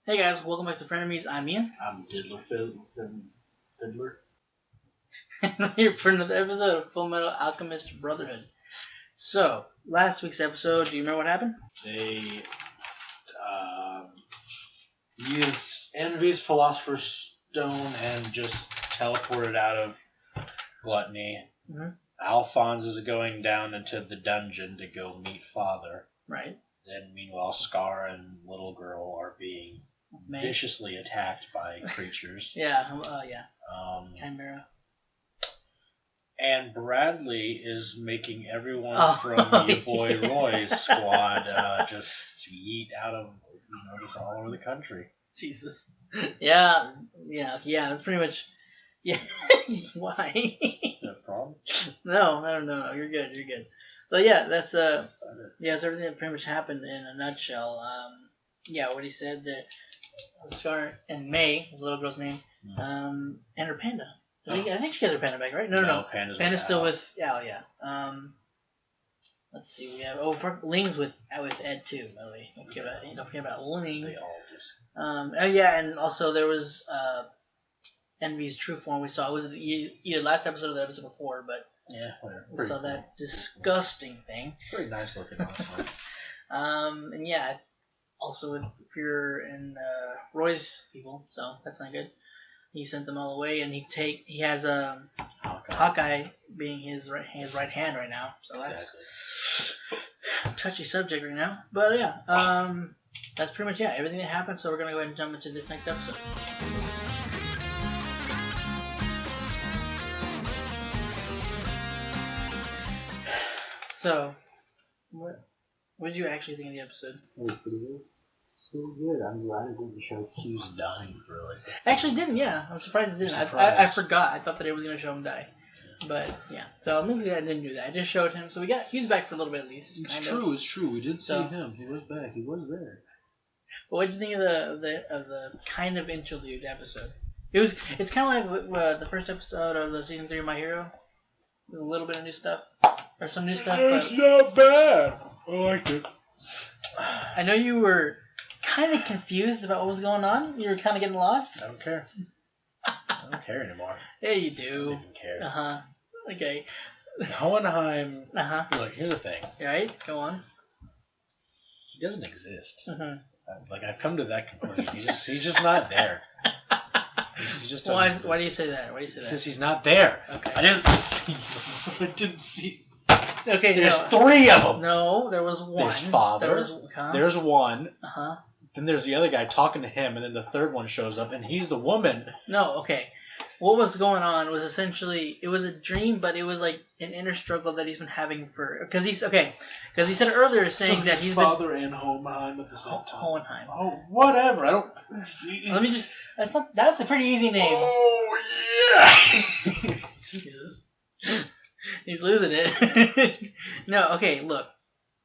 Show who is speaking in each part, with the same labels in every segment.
Speaker 1: Hey guys, welcome back to Frenemies. I'm Ian.
Speaker 2: I'm Diddler.
Speaker 1: And I'm here for another episode of Fullmetal Alchemist Brotherhood. So, last week's episode, do you remember what happened?
Speaker 2: They used Envy's Philosopher's Stone and just teleported out of Gluttony.
Speaker 1: Mm-hmm.
Speaker 2: Alphonse is going down into the dungeon to go meet Father.
Speaker 1: Right.
Speaker 2: Then, meanwhile, Scar and Little Girl are being viciously attacked by creatures.
Speaker 1: Yeah. Chimera.
Speaker 2: And Bradley is making everyone from your boy Roy's squad just yeet out of just all over the country.
Speaker 1: Jesus. Yeah. That's pretty much. Yeah. Why?
Speaker 2: No problem.
Speaker 1: No. You're good. But yeah, that's it's everything that pretty much happened in a nutshell. What he said that Scar and May, his little girl's name, and her panda. I think she has her panda back, right? No. Panda's still with Al, yeah. Let's see, we have Ling's with Ed too, by the way. Don't forget about Ling.
Speaker 2: They all just
Speaker 1: and also there was Envy's true form we saw. It was either last episode or the episode before, but
Speaker 2: whatever.
Speaker 1: We saw that disgusting thing.
Speaker 2: Pretty nice looking, honestly.
Speaker 1: Also with Fuhrer and Roy's people, so that's not good. He sent them all away, and he has Hawkeye being his right hand right now, so that's a touchy subject right now. But that's pretty much everything that happened. So we're gonna go ahead and jump into this next episode. So, what did you actually think of the episode?
Speaker 2: It was pretty good. So good. I'm glad it didn't show Hughes dying for like.
Speaker 1: Actually, didn't. Yeah, I'm surprised it didn't. I forgot. I thought that it was gonna show him die, but yeah. So I'm glad I didn't do that. I just showed him. So we got Hughes back for a little bit at least.
Speaker 2: It's true. We did see him. He was back. He was there.
Speaker 1: But what did you think of the kind of interlude episode? It's kind of like the first episode of the season 3 of My Hero. There's a little bit of new stuff. Or some new stuff.
Speaker 2: It's not bad. I liked it.
Speaker 1: I know you were kind of confused about what was going on. You were kind of getting lost.
Speaker 2: I don't care. I don't care anymore.
Speaker 1: Yeah, you do.
Speaker 2: I don't even care.
Speaker 1: Okay.
Speaker 2: Hoenheim. Look, here's the thing.
Speaker 1: Right? Go on.
Speaker 2: He doesn't exist. I've come to that conclusion. He's just not there. He just
Speaker 1: why do you say that?
Speaker 2: Because he's not there.
Speaker 1: Okay.
Speaker 2: I didn't see.
Speaker 1: Okay,
Speaker 2: there's 3 of them.
Speaker 1: No, there was one.
Speaker 2: There's Father. There's one. Then there's the other guy talking to him, and then the third one shows up, and he's the woman.
Speaker 1: No, okay. What was going on was essentially it was a dream, but it was like an inner struggle that he's been having because he said earlier saying that he's
Speaker 2: Father and Hoenheim at the same time.
Speaker 1: Hoenheim.
Speaker 2: Oh, whatever. I don't.
Speaker 1: Let me just. That's a pretty easy name.
Speaker 2: Oh yeah.
Speaker 1: Jesus. He's losing it. No, okay, look.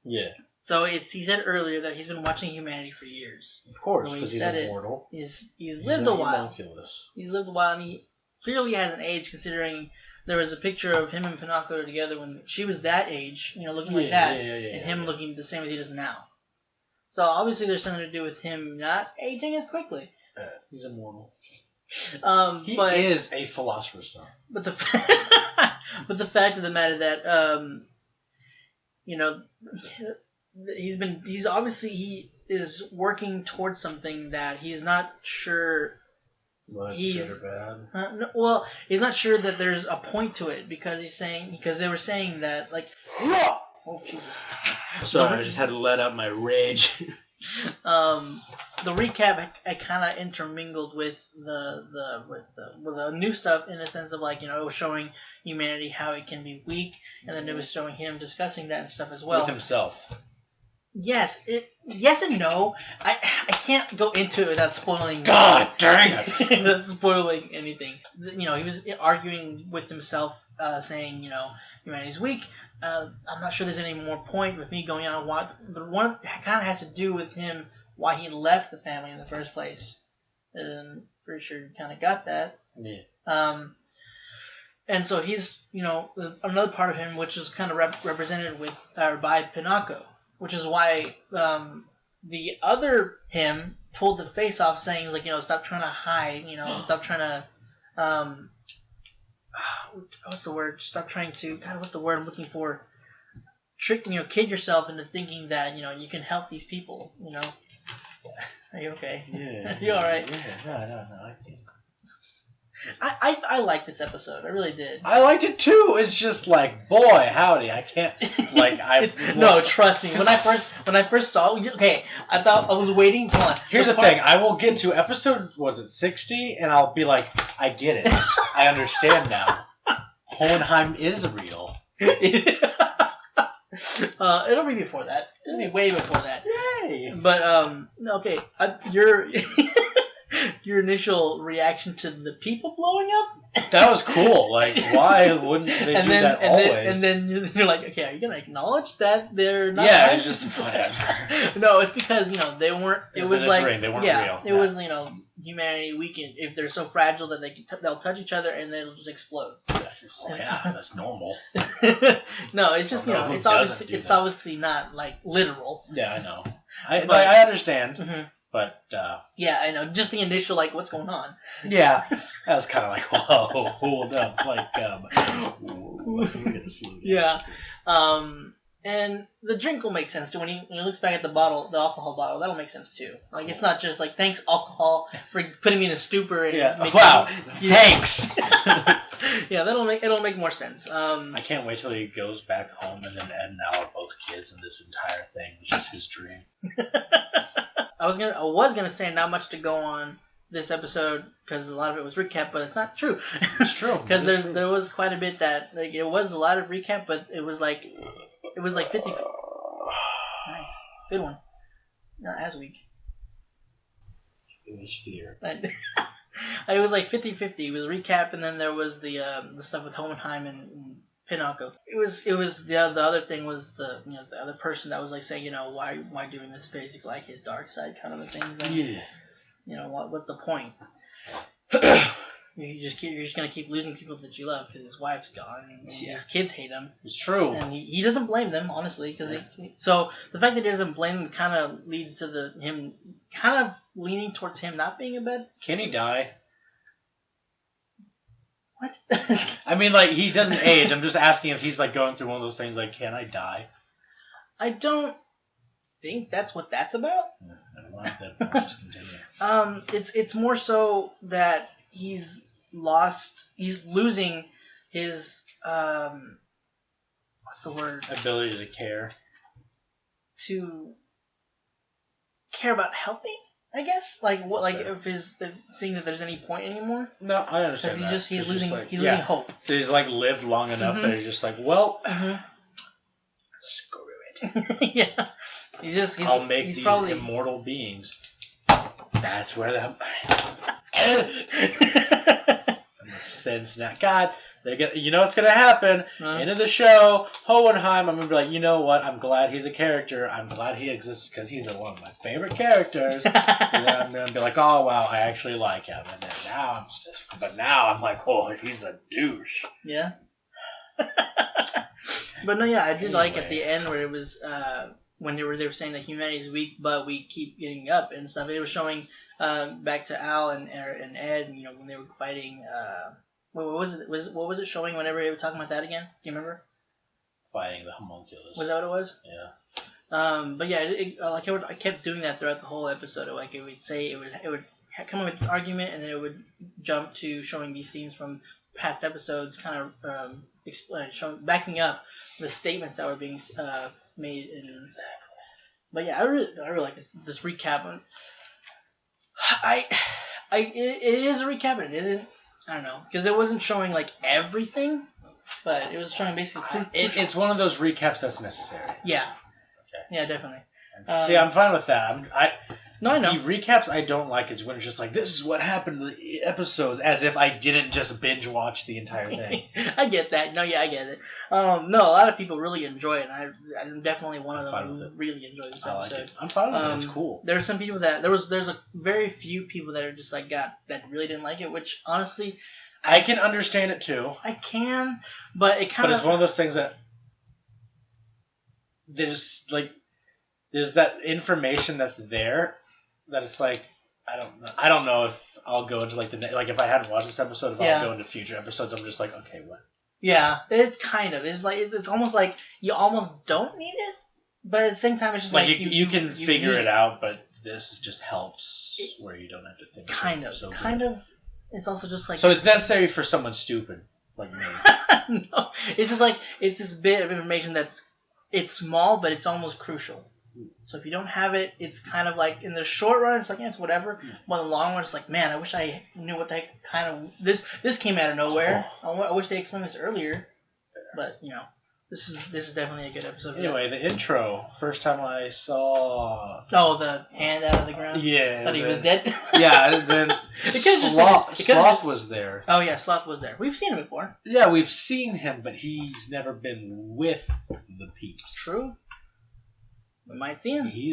Speaker 2: Yeah.
Speaker 1: So he said earlier that he's been watching humanity for years.
Speaker 2: Of course, because he's immortal.
Speaker 1: He's lived a while. He's lived a while, and he clearly hasn't aged, considering there was a picture of him and Pinocchio together when she was that age, looking like that, and him looking the same as he does now. So obviously there's something to do with him not aging as quickly.
Speaker 2: He's immortal.
Speaker 1: He
Speaker 2: is a philosopher's stone.
Speaker 1: But the fact of the matter that he is working towards something that he's not sure.
Speaker 2: Good or bad?
Speaker 1: He's not sure that there's a point to it because they were saying that like. Oh Jesus!
Speaker 2: Sorry, I just had to let out my rage.
Speaker 1: The recap I kind of intermingled with the new stuff in a sense of like it was showing humanity how it can be weak, and then it was showing him discussing that and stuff as well
Speaker 2: with himself.
Speaker 1: Yes and no. I can't go into it without spoiling.
Speaker 2: God dang it!
Speaker 1: Without spoiling anything. He was arguing with himself, saying humanity's weak. I'm not sure there's any more point with me going on. The one kind of has to do with him why he left the family in the first place. Pretty sure you kind of got that.
Speaker 2: Yeah.
Speaker 1: And so he's another part of him which is kind of represented with by Pinocchio, which is why the other him pulled the face off, saying like, stop trying to hide, stop trying to what's the word? Stop trying to what's the word I'm looking for? Kid yourself into thinking that you can help these people. Are you okay?
Speaker 2: Yeah.
Speaker 1: You all right?
Speaker 2: Yeah. No. I can't.
Speaker 1: I liked this episode. I really did.
Speaker 2: I liked it too. It's just like, boy, howdy. I can't
Speaker 1: no, trust me. When I first saw it, okay, I thought I was waiting. Hold on.
Speaker 2: Here's the thing. I will get to episode 60, and I'll be like, I get it. I understand now. Hoenheim is real.
Speaker 1: It'll be before that. It'll be way before that.
Speaker 2: Yay!
Speaker 1: But okay. Your initial reaction to the people blowing up?
Speaker 2: That was cool. Like, why wouldn't they do that always?
Speaker 1: And then you're like, okay, are you gonna acknowledge that they're not?
Speaker 2: Yeah, it's just whatever.
Speaker 1: No, it's because they weren't. It was like
Speaker 2: they weren't real.
Speaker 1: It was humanity weakened. If they're so fragile that they'll touch each other and they'll just explode.
Speaker 2: Yeah, that's normal.
Speaker 1: No, it's just it's obviously not like literal.
Speaker 2: Yeah, I know. I understand.
Speaker 1: Mm-hmm.
Speaker 2: But
Speaker 1: yeah, I know. Just the initial what's going on?
Speaker 2: Yeah, that was kind of like, whoa, hold up, what are we gonna slow down?
Speaker 1: Yeah, and the drink will make sense too. When he looks back at the bottle, the alcohol bottle, that'll make sense too. Like it's not just like thanks alcohol for putting me in a stupor. And
Speaker 2: thanks.
Speaker 1: Yeah, it'll make more sense.
Speaker 2: I can't wait till he goes back home and then Ed and Al are both kids, and this entire thing was just his dream.
Speaker 1: I was gonna say not much to go on this episode because a lot of it was recap, but it's not true.
Speaker 2: It's true
Speaker 1: Because there was quite a bit that it was a lot of recap, but it was like 50. Nice, good one. Not as weak.
Speaker 2: It was fear.
Speaker 1: It was like 50-50 with recap, and then there was the stuff with Hoenheim and Pinocchio. It was the other thing was the other person that was like saying why doing this, basically like his dark side kind of a thing. Like, what's the point? You're just gonna keep losing people that you love because his wife's gone and his kids hate him.
Speaker 2: It's true,
Speaker 1: and he doesn't blame them honestly so the fact that he doesn't blame them kind of leads to him kind of leaning towards him not being a bad.
Speaker 2: Can he die?
Speaker 1: What?
Speaker 2: I mean, like, he doesn't age. I'm just asking if he's like going through one of those things like, can I die?
Speaker 1: I don't think that's what that's about.
Speaker 2: Yeah, I don't like that. Just continue.
Speaker 1: It's more so that he's losing his what's the word?
Speaker 2: Ability to care.
Speaker 1: To care about helping. I guess if seeing that there's any point anymore.
Speaker 2: No, I understand.
Speaker 1: Because he's losing hope.
Speaker 2: He's like lived long enough that he's just like, well,
Speaker 1: screw it. Yeah,
Speaker 2: I'll make these immortal beings. That's where that makes sense now. God, what's gonna happen? End of the show, Hoenheim. I'm gonna be like, you know what? I'm glad he's a character. I'm glad he exists because he's one of my favorite characters. And then I'm gonna be like, oh wow, I actually like him. And then now I'm like, oh, he's a douche.
Speaker 1: Yeah. But no, yeah, I did like at the end where it was when they were saying that humanity is weak, but we keep getting up and stuff. It was showing back to Al and Ed, when they were fighting. What was it? What was it showing whenever they were talking about that again? Do you remember?
Speaker 2: Fighting the homunculus.
Speaker 1: Was that what it was?
Speaker 2: Yeah.
Speaker 1: But yeah, I kept doing that throughout the whole episode. Like it would come up with this argument, and then it would jump to showing these scenes from past episodes, kind of backing up the statements that were being made. But yeah, I really like this recap. It is a recap, but it isn't. I don't know, because it wasn't showing like everything, but it was showing basically.
Speaker 2: It's one of those recaps that's necessary.
Speaker 1: Yeah.
Speaker 2: Okay.
Speaker 1: Yeah, definitely.
Speaker 2: See, I'm fine with that.
Speaker 1: No, I know.
Speaker 2: The recaps I don't like is when it's just like, this is what happened to the episodes, as if I didn't just binge watch the entire thing.
Speaker 1: I get that. No, yeah, I get it. No, a lot of people really enjoy it, and I'm definitely one of them who really enjoy this episode.
Speaker 2: Like it. I'm fine with it. It's cool.
Speaker 1: There are some people that there's a very few people that are just like that really didn't like it, which honestly,
Speaker 2: I can understand it too.
Speaker 1: I can, but it kind of.
Speaker 2: But it's one of those things that there's like. there's that information that's there that it's like I don't know if I'll go into like like if I hadn't watched this episode, if I'll go into future episodes, I'm just like, okay, what?
Speaker 1: Yeah, it's kind of. It's like it's almost like you almost don't need it, but at the same time, it's just
Speaker 2: like
Speaker 1: like
Speaker 2: you can figure it out, but this just helps where you don't have to think.
Speaker 1: Kind of. It's also just like
Speaker 2: so it's necessary for someone stupid like me.
Speaker 1: No, it's just like it's this bit of information it's small, but it's almost crucial. So if you don't have it, it's kind of like in the short run, it's like it's whatever. But in the long run, it's like, man, I wish I knew what that kind of this came out of nowhere. I wish they explained this earlier. But this is definitely a good episode.
Speaker 2: Anyway, the intro. First time I saw.
Speaker 1: Oh, the hand out of the ground.
Speaker 2: Yeah.
Speaker 1: Thought he was dead.
Speaker 2: Yeah, and then Sloth was there.
Speaker 1: Oh yeah, Sloth was there. We've seen him before.
Speaker 2: Yeah, we've seen him, but he's never been with the peeps.
Speaker 1: True. We might see him.
Speaker 2: He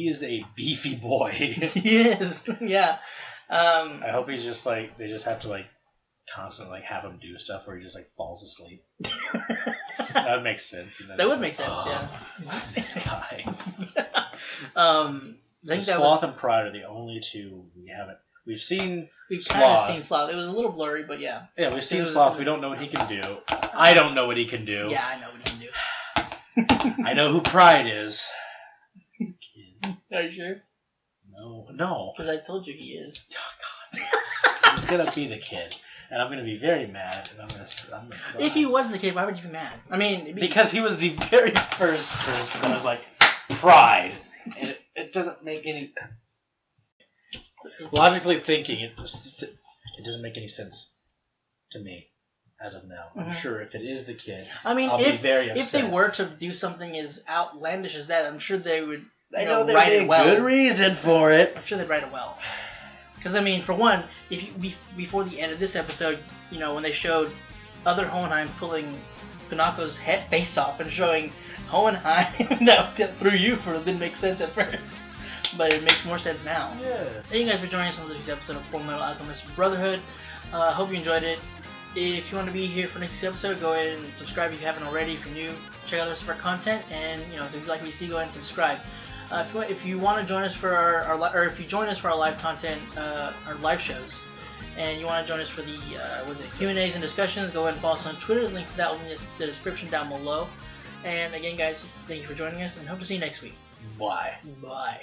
Speaker 2: is a beefy boy.
Speaker 1: He is. Yeah.
Speaker 2: I hope he's just like they just have to like constantly like have him do stuff where he just like falls asleep. That would make sense.
Speaker 1: That would make sense. Yeah.
Speaker 2: This guy.
Speaker 1: I think
Speaker 2: Sloth and Pride are the only two we haven't. We've kind
Speaker 1: of seen Sloth. It was a little blurry, but yeah.
Speaker 2: Yeah, we've seen Sloth. We don't know what he can do. I don't know what he can do.
Speaker 1: Yeah, I know what he can
Speaker 2: do. I know who Pride is.
Speaker 1: Are you sure?
Speaker 2: No.
Speaker 1: Because I told you he is.
Speaker 2: Oh, God. He's gonna be the kid, and I'm gonna be very mad. And I'm gonna
Speaker 1: if he was the kid, why would you be mad? I mean,
Speaker 2: because he was the very first person that was like Pride, and it doesn't make any. Logically thinking, it doesn't make any sense to me as of now. I'm sure if it is the kid,
Speaker 1: I mean,
Speaker 2: I'll be very upset.
Speaker 1: If they were to do something as outlandish as that, I'm sure they would.
Speaker 2: I know there'd be a good reason for it.
Speaker 1: I'm sure they'd write it well. Because I mean, for one, if you, before the end of this episode, when they showed other Hoenheim pulling Kunako's face off and showing Hoenheim that through you didn't make sense at first, but it makes more sense now.
Speaker 2: Yeah.
Speaker 1: Thank you guys for joining us on this week's episode of Fullmetal Alchemist Brotherhood. Hope you enjoyed it. If you want to be here for next week's episode, go ahead and subscribe if you haven't already. If you're new, check out the rest of our content, and if you like what you see, go ahead and subscribe. If you want to join us for or if you join us for our live content, our live shows, and you want to join us for the Q&As and discussions, go ahead and follow us on Twitter. The link to that will be in the description down below. And again, guys, thank you for joining us, and hope to see you next week.
Speaker 2: Bye.
Speaker 1: Bye.